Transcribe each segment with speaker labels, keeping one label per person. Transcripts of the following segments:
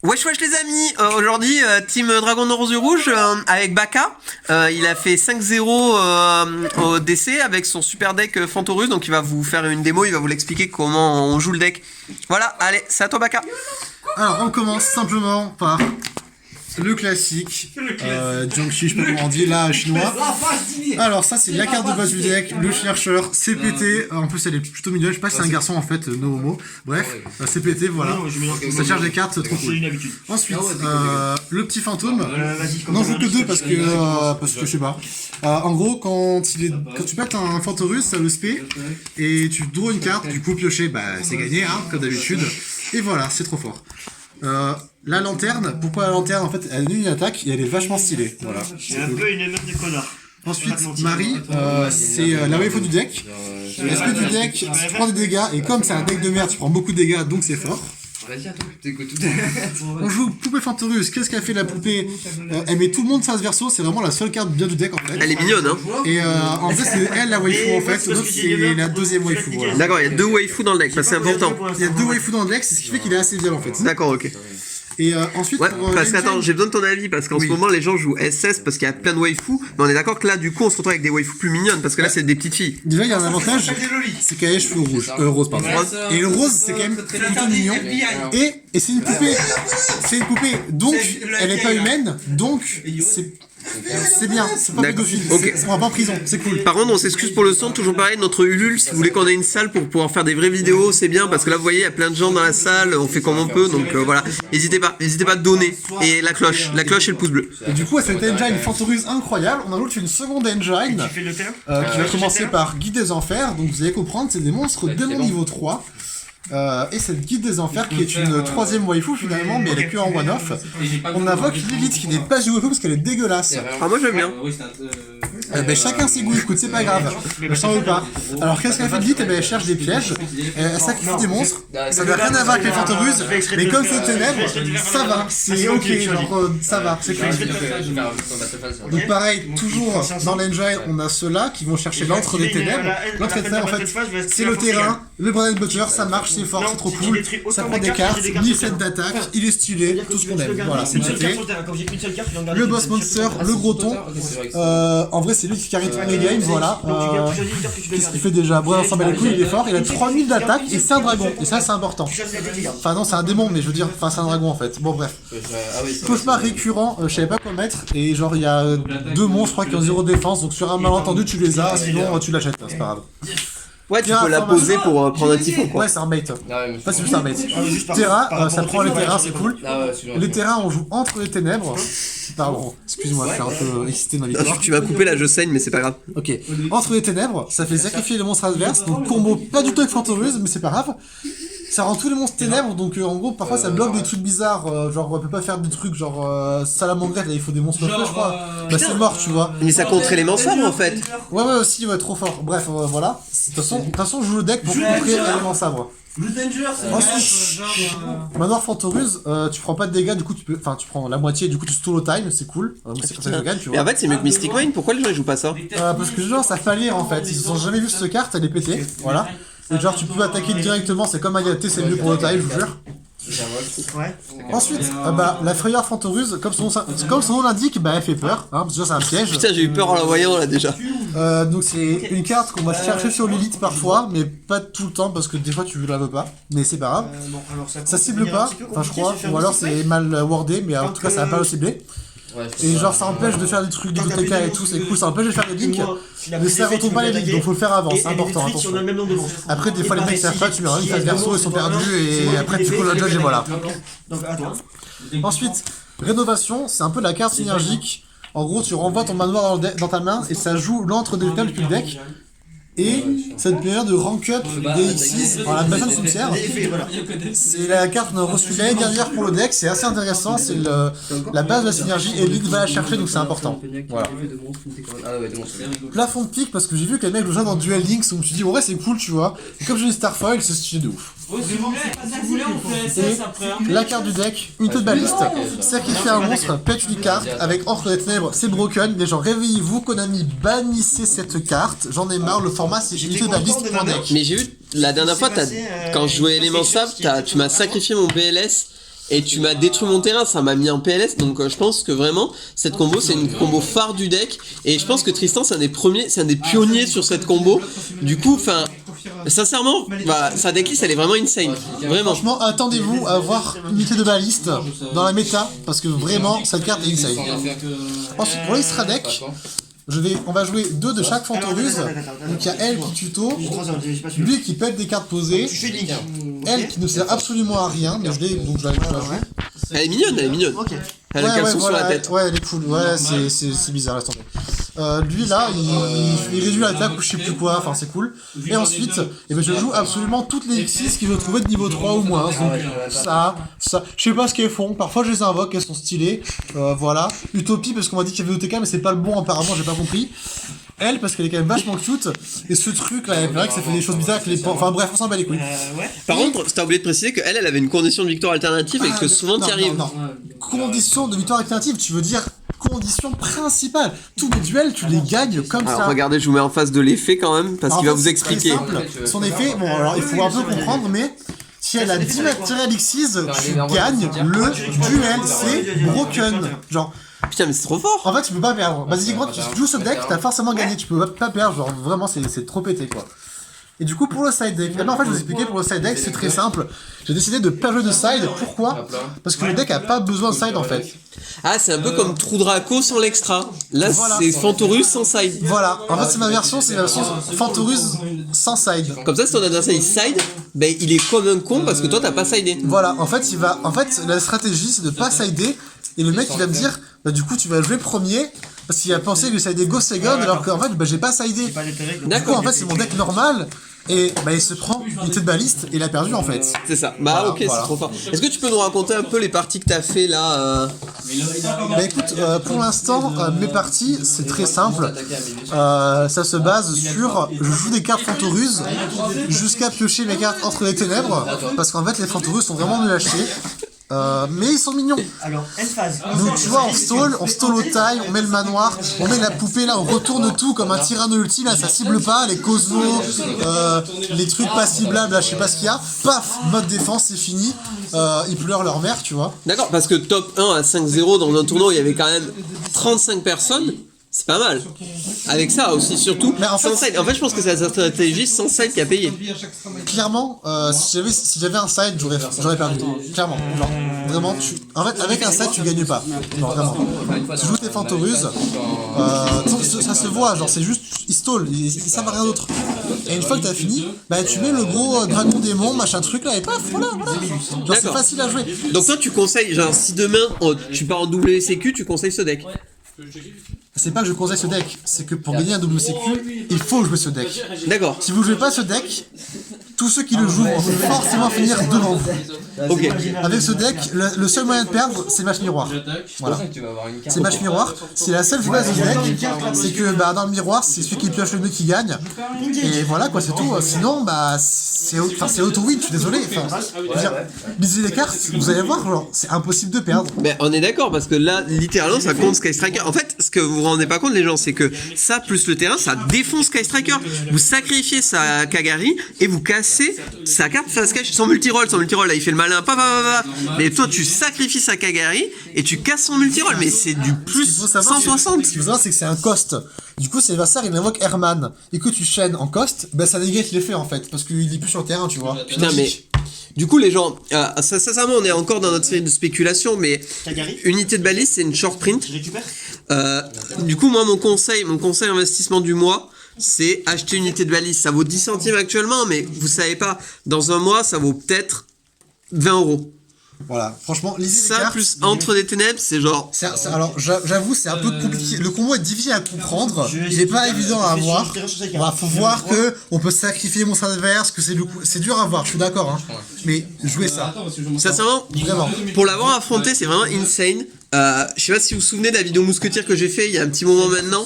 Speaker 1: Wesh wesh les amis, aujourd'hui team Dragon de Rose Rouge avec Baka, il a fait 5-0 au DC avec son super deck Fantorus, donc il va vous faire une démo, il va vous l'expliquer comment on joue le deck. Voilà, allez, c'est à toi Baka.
Speaker 2: Alors on commence simplement par le classique, Jiangxi, je sais pas comment on dit, là chinois. Alors ça c'est la carte de base du deck, le chercheur, CPT, en plus elle est plutôt mignonne, je sais pas si c'est un garçon en fait, no homo. Bref, CPT, voilà, ça charge des cartes, trop cool. Ensuite, le petit fantôme, on n'en joue que deux parce que je sais pas. En gros, quand tu pètes un Fantorus, ça le spé, et tu draws une carte, du coup piocher, bah c'est gagné, hein, comme d'habitude. Et voilà, c'est trop fort. La lanterne, pourquoi la lanterne? En fait, elle a une attaque et elle est vachement stylée. Voilà.
Speaker 3: C'est un peu une émeute des connards.
Speaker 2: Ensuite, Marie, c'est la waifu du deck. L'aspect du deck, tu prends des dégâts et comme c'est un deck de merde, tu prends beaucoup de dégâts donc c'est fort.
Speaker 4: Vas-y, attends, t'écoutes tout.
Speaker 2: On joue poupée Fantorus. Qu'est-ce qu'a fait la poupée? Elle met tout le monde face verso, c'est vraiment la seule carte bien du deck en fait.
Speaker 1: Elle est mignonne hein.
Speaker 2: Et en fait, c'est elle la waifu en fait, l'autre c'est la deuxième waifu. Voilà.
Speaker 1: D'accord, il y a deux waifus dans le deck, c'est important.
Speaker 2: Il y a deux waifus dans le deck, c'est ce qui fait qu'il est assez violent en fait.
Speaker 1: D'accord, ok.
Speaker 2: Et ensuite,
Speaker 1: ouais, parce que attends, j'ai besoin de ton avis parce qu'en ce moment les gens jouent SS parce qu'il y a plein de waifus, mais on est d'accord que là du coup on se retrouve avec des waifus plus mignonnes parce que là c'est des petites filles.
Speaker 2: Déjà il y a un avantage, c'est qu'elle a les cheveux rouges, rose pardon. Et le rose c'est quand même plutôt mignon. Et c'est une poupée, donc elle est pas humaine, donc c'est bien, c'est pas pédophile, okay. On va pas en prison, c'est cool.
Speaker 1: Par contre on s'excuse pour le son, toujours pareil, notre Ulule, si vous voulez qu'on ait une salle pour pouvoir faire des vraies vidéos, c'est bien parce que là vous voyez il y a plein de gens dans la salle, on fait comme on peut, donc voilà, n'hésitez pas à donner, et la cloche et le pouce bleu.
Speaker 2: Et du coup cette engine Fantorus incroyable, on ajoute une seconde engine qui va commencer par Guide des Enfers, donc vous allez comprendre, c'est des monstres démons niveau 3. Et cette Guide des Enfers qui est une troisième waifu finalement, mais elle est que en one-off. On invoque Lilith qui n'est pas une waifu parce qu'elle est dégueulasse.
Speaker 1: Ah moi j'aime bien.
Speaker 2: Ben, chacun ses goûts, écoute, c'est pas grave, je t'en veux pas. Alors qu'est-ce qu'elle fait Lilith? Eh ben, elle cherche des pièges, elle sacrifie des monstres, ça n'a rien à voir avec les Fantorus, mais comme c'est ténèbres, ça va, c'est ok, genre ça va, c'est cool. Donc pareil, toujours dans l'engine, on a ceux-là qui vont chercher l'antre des ténèbres. L'antre des ténèbres en fait, c'est le terrain, le bread and butter, ça marche, c'est fort, c'est trop cool, ça prend des cartes, 1007 d'attaque, il est stylé, tout ce qu'on aime, voilà, c'est pété. Le boss monster, le gros ton, en vrai c'est lui qui carry tous les games, voilà. Qu'est-ce qu'il fait déjà? Bon, on s'en bat les couilles, il est fort, il a 3000 d'attaque et c'est un dragon, et ça c'est important. Enfin non, c'est un démon, mais je veux dire, enfin c'est un dragon en fait. Bon bref. Cauchemar récurrent, je savais pas quoi mettre, et genre il y a deux monstres, je crois, qui ont 0 défense, donc sur un malentendu tu les as, sinon tu l'achètes, c'est pas grave.
Speaker 1: Ouais, tu peux la poser pour prendre un typhon quoi.
Speaker 2: Ouais, c'est un bait. Pas c'est juste un bait. Terrain, ça prend les terrains, c'est cool. Les terrains, on joue entre les ténèbres. Pardon, excuse-moi, je suis un peu excité dans l'histoire.
Speaker 1: Tu vas couper là, je saigne, mais c'est pas grave.
Speaker 2: Ok. Entre les ténèbres, ça fait sacrifier les monstres adverses, donc combo pas du tout avec Fantorus, mais c'est pas grave. Ça rend tous les monstres ténèbres, donc en gros parfois ça bloque des trucs bizarres, genre on peut pas faire des trucs genre salamandrette, là il faut des monstres feu je crois. Bah c'est mort tu vois.
Speaker 1: Mais ça contre élément sabre en fait.
Speaker 2: Ouais aussi, ouais trop fort. Bref voilà. De toute façon je joue le deck pour contrer élément sabre. Ensuite, Manoir Fantorus, tu prends pas de dégâts, du coup tu prends la moitié, du coup tu stall au time, c'est cool. C'est comme ça que je gagne, tu vois.
Speaker 1: Mais en fait c'est mieux que Mystic Wine, pourquoi les gens ils jouent pas ça?
Speaker 2: Parce que genre ça fait lire en fait, ils ont jamais vu cette carte, elle est pétée, voilà. Et genre tu peux attaquer directement, c'est comme Ayate, c'est mieux pour le time, je vous jure. Ensuite, la frayeur Fantorus, comme son nom l'indique, elle fait peur, hein, parce que c'est un piège.
Speaker 1: Putain, j'ai eu peur en la voyant là déjà.
Speaker 2: Donc c'est une carte qu'on va chercher sur Lilith parfois, mais pas tout le temps parce que des fois tu la veux pas, mais c'est pas grave. Ça cible pas, enfin je crois, ou alors c'est mal wordé, mais en tout cas ça va pas le cibler. Et genre ça empêche de faire des trucs d'Oteka et tout, c'est cool, ça empêche de faire les links, mais ça retourne pas les links, donc faut le faire avant, c'est important, attention. Après des fois les mecs savent pas, tu leur dis face verso, ils sont perdus et après tu colles le judge et voilà. Ensuite, rénovation, c'est un peu la carte synergique, en gros tu renvoies ton manoir dans ta main et ça joue l'antre des thèmes depuis le deck. Et cette période de rank up des X6 dans la bastion de cimetière, c'est la carte qu'on a reçue l'année dernière pour le deck, c'est assez intéressant, c'est la base de la synergie et Link va la chercher donc c'est important. Voilà. Plafond de pique parce que j'ai vu que les mecs le jouent dans Duel Links, donc je me suis dit ouais c'est cool tu vois, et comme j'ai eu Starfoil c'est stylé de ouf. Et la carte du deck, unité de baliste, sacrifier un monstre, pète une carte avec Encre des Ténèbres, c'est broken, les gens réveillez-vous, Konami bannissez cette carte, j'en ai marre, le format c'est unité de baliste pour deck.
Speaker 1: Mais j'ai vu la dernière fois, quand je jouais Élément Sable, tu m'as sacrifié mon BLS et tu m'as détruit mon terrain, ça m'a mis en PLS, donc je pense que vraiment cette combo c'est une combo phare du deck, et je pense que Tristan c'est un des premiers, c'est un des pionniers sur cette combo, du coup enfin sincèrement sa decklist elle est vraiment insane, vraiment.
Speaker 2: Franchement, attendez-vous à voir unité de baliste dans la méta, parce que vraiment cette carte est insane. Ensuite pour l'extra deck, on va jouer 2 de chaque Fantoruse. Donc il y a elle qui tuto, lui qui pète des cartes posées, elle qui ne sert absolument à rien, mais je vais la jouer.
Speaker 1: Elle est mignonne, Elle a le caleçon sur la tête.
Speaker 2: Ouais, elle est cool, c'est bizarre, attendez. Lui là, il réduit l'attaque ou je sais plus quoi, enfin c'est cool. Et ensuite, je joue absolument toutes les X6 que je trouvais de niveau 3 ou moins. Donc ça, je sais pas ce qu'elles font, parfois je les invoque, elles sont stylées. Voilà. Utopie parce qu'on m'a dit qu'il y avait OTK mais c'est pas le bon apparemment, j'ai pas compris. Elle parce qu'elle est quand même vachement cute, et ce truc là, c'est vrai que ça fait des choses bizarres avec les enfin bref, on s'en bat les couilles.
Speaker 1: Par contre, t'as oublié de préciser qu'elle avait une condition de victoire alternative et que souvent t'y arrives.
Speaker 2: Non. Condition de victoire alternative, tu veux dire condition principale. Tous les duels, tu les gagnes comme ça.
Speaker 1: Regardez, je vous mets en face de l'effet quand même, parce qu'il va vous expliquer.
Speaker 2: C'est simple. Son effet, bon alors il faut un peu comprendre, mais si elle a 10 mètres tiré Alexis, tu gagnes le duel, c'est broken. Genre.
Speaker 1: Putain, mais c'est trop fort!
Speaker 2: En fait, tu peux pas perdre. Basiquement, tu joues ce deck, t'as forcément gagné, tu peux pas perdre, genre vraiment, c'est trop pété quoi. Et du coup, pour le side deck, en fait, je vais vous expliquer, pour le side deck, c'est très simple. J'ai décidé de pas jouer de side, pourquoi? Parce que le deck a pas besoin de side en fait.
Speaker 1: Ah, c'est un peu comme Trou Draco sans l'extra. Là, voilà. C'est Fantorus sans side.
Speaker 2: Voilà, en fait, c'est ma version Fantorus sans side.
Speaker 1: Comme ça, si ton adversaire il side, ben il est comme un con parce que toi t'as pas sidé.
Speaker 2: Voilà, en fait, la stratégie c'est de pas sider, et le mec il va me dire, bah du coup, tu vas jouer premier. Parce qu'il a pensé que j'ai sidé Ghost Second alors qu'en fait j'ai pas sidé. D'accord, en fait c'est mon deck normal et il se prend une tête de baliste et il a perdu en fait.
Speaker 1: C'est ça. Bah voilà, c'est trop fort. Est-ce que tu peux nous raconter un peu les parties que t'as fait là
Speaker 2: Bah écoute, pour l'instant mes parties c'est très simple. Ça se base sur je joue des cartes Fantorus jusqu'à piocher mes cartes entre les ténèbres parce qu'en fait les Fantorus sont vraiment nuls à chier. Mais ils sont mignons.
Speaker 3: Alors, phase.
Speaker 2: Donc tu vois, on stall au taille, on met le manoir, on met la poupée là, on retourne tout comme un tyranno ultime, là ça cible pas, les cosmos, les trucs pas ciblables, là je sais pas ce qu'il y a. Paf, mode défense, c'est fini. Ils pleurent leur mère, tu vois.
Speaker 1: D'accord, parce que top 1 à 5-0 dans un tournoi où il y avait quand même 35 personnes. C'est pas mal. Avec ça aussi, surtout. Mais en fait, je pense que c'est la stratégie sans side qui a payé.
Speaker 2: Clairement, si j'avais un side, j'aurais perdu. Clairement. Genre, vraiment, en fait, avec un side, tu gagnes pas. Genre, vraiment. Tu joues tes Fantorus, ça se voit, genre, c'est juste, ils stall, ils savent rien d'autre. Et une fois que t'as fini, bah, tu mets le gros dragon démon, machin truc là, et paf, voilà. Genre, c'est facile à jouer.
Speaker 1: Donc, toi, tu conseilles, genre, si demain, tu pars en WCQ, tu conseilles ce deck.
Speaker 2: C'est pas que je conseille ce deck, c'est que pour gagner un WCQ, il faut jouer ce deck.
Speaker 1: D'accord.
Speaker 2: Si vous jouez pas ce deck, tous ceux qui le jouent vont forcément finir devant vous.
Speaker 1: Ok.
Speaker 2: Avec ce deck, le seul moyen de perdre, c'est match miroir. Voilà. C'est match miroir. C'est la seule faiblesse du deck, c'est que dans le miroir, c'est celui qui pioche le mieux qui gagne. Et voilà quoi, c'est tout. Sinon, c'est auto-win, je suis désolé. Lisez les cartes, vous allez voir, genre, c'est impossible de perdre.
Speaker 1: Mais on est d'accord, parce que là, littéralement, ça compte Sky Striker. En fait, ce que vous vous rendez pas compte, les gens, c'est que ça, plus le terrain, ça défonce Sky Striker. Vous sacrifiez sa Kagari et vous cassez sa carte face cache. Son multiroll, là, il fait le malin, mais toi, tu sacrifies sa Kagari et tu casses son multiroll. Mais c'est du plus 160.
Speaker 2: Ce qu'il faut savoir, c'est que c'est un cost. Du coup, si l'adversaire il invoque Herman et que tu chaînes en cost, ça négate l'effet en fait, parce qu'il est plus sur le terrain, tu vois.
Speaker 1: Putain, mais. Du coup, les gens, sincèrement, on est encore dans notre série de spéculation, mais unité de balise, c'est une short print. Du coup, moi, mon conseil investissement du mois, c'est acheter une unité de balise. Ça vaut 10 centimes actuellement, mais vous savez pas, dans un mois, ça vaut peut-être 20 €.
Speaker 2: Voilà, franchement, lisez
Speaker 1: ça
Speaker 2: les cartes.
Speaker 1: Plus Entre des ténèbres, c'est genre.
Speaker 2: Alors, j'avoue, c'est un peu compliqué. Le combo est difficile à comprendre. Il est pas évident à avoir. Faut voir que on peut sacrifier mon adverse, que c'est dur à voir. Je suis d'accord, hein. Mais jouez ça.
Speaker 1: Sincèrement, vraiment. Pour l'avoir affronté, c'est vraiment insane. Je sais pas si vous vous souvenez de la vidéo mousquetière que j'ai fait il y a un petit moment maintenant.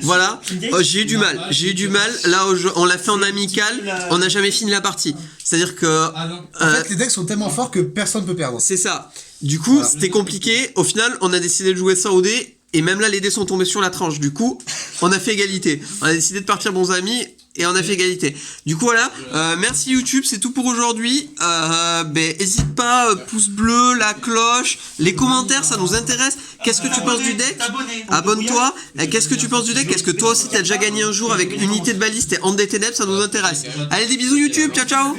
Speaker 1: Voilà, j'ai eu du mal. Là, on l'a fait en amical, on n'a jamais fini la partie. C'est-à-dire que.
Speaker 2: En fait, les decks sont tellement forts que personne ne peut perdre.
Speaker 1: C'est ça. Du coup, c'était compliqué. Au final, on a décidé de jouer ça au dé. Et même là, les dés sont tombés sur la tranche. Du coup, on a fait égalité. On a décidé de partir bons amis. Et on a fait égalité. Du coup voilà, merci YouTube, c'est tout pour aujourd'hui. Hésite pas, pouce bleu, la cloche, les commentaires, ça nous intéresse. Qu'est-ce que tu penses du deck? Abonne-toi. Qu'est-ce que tu penses du deck? Est-ce que toi aussi t'as déjà gagné un jour avec Unité de Baliste et Hand des Ténèbres? Ça nous intéresse. Allez, des bisous YouTube, ciao ciao.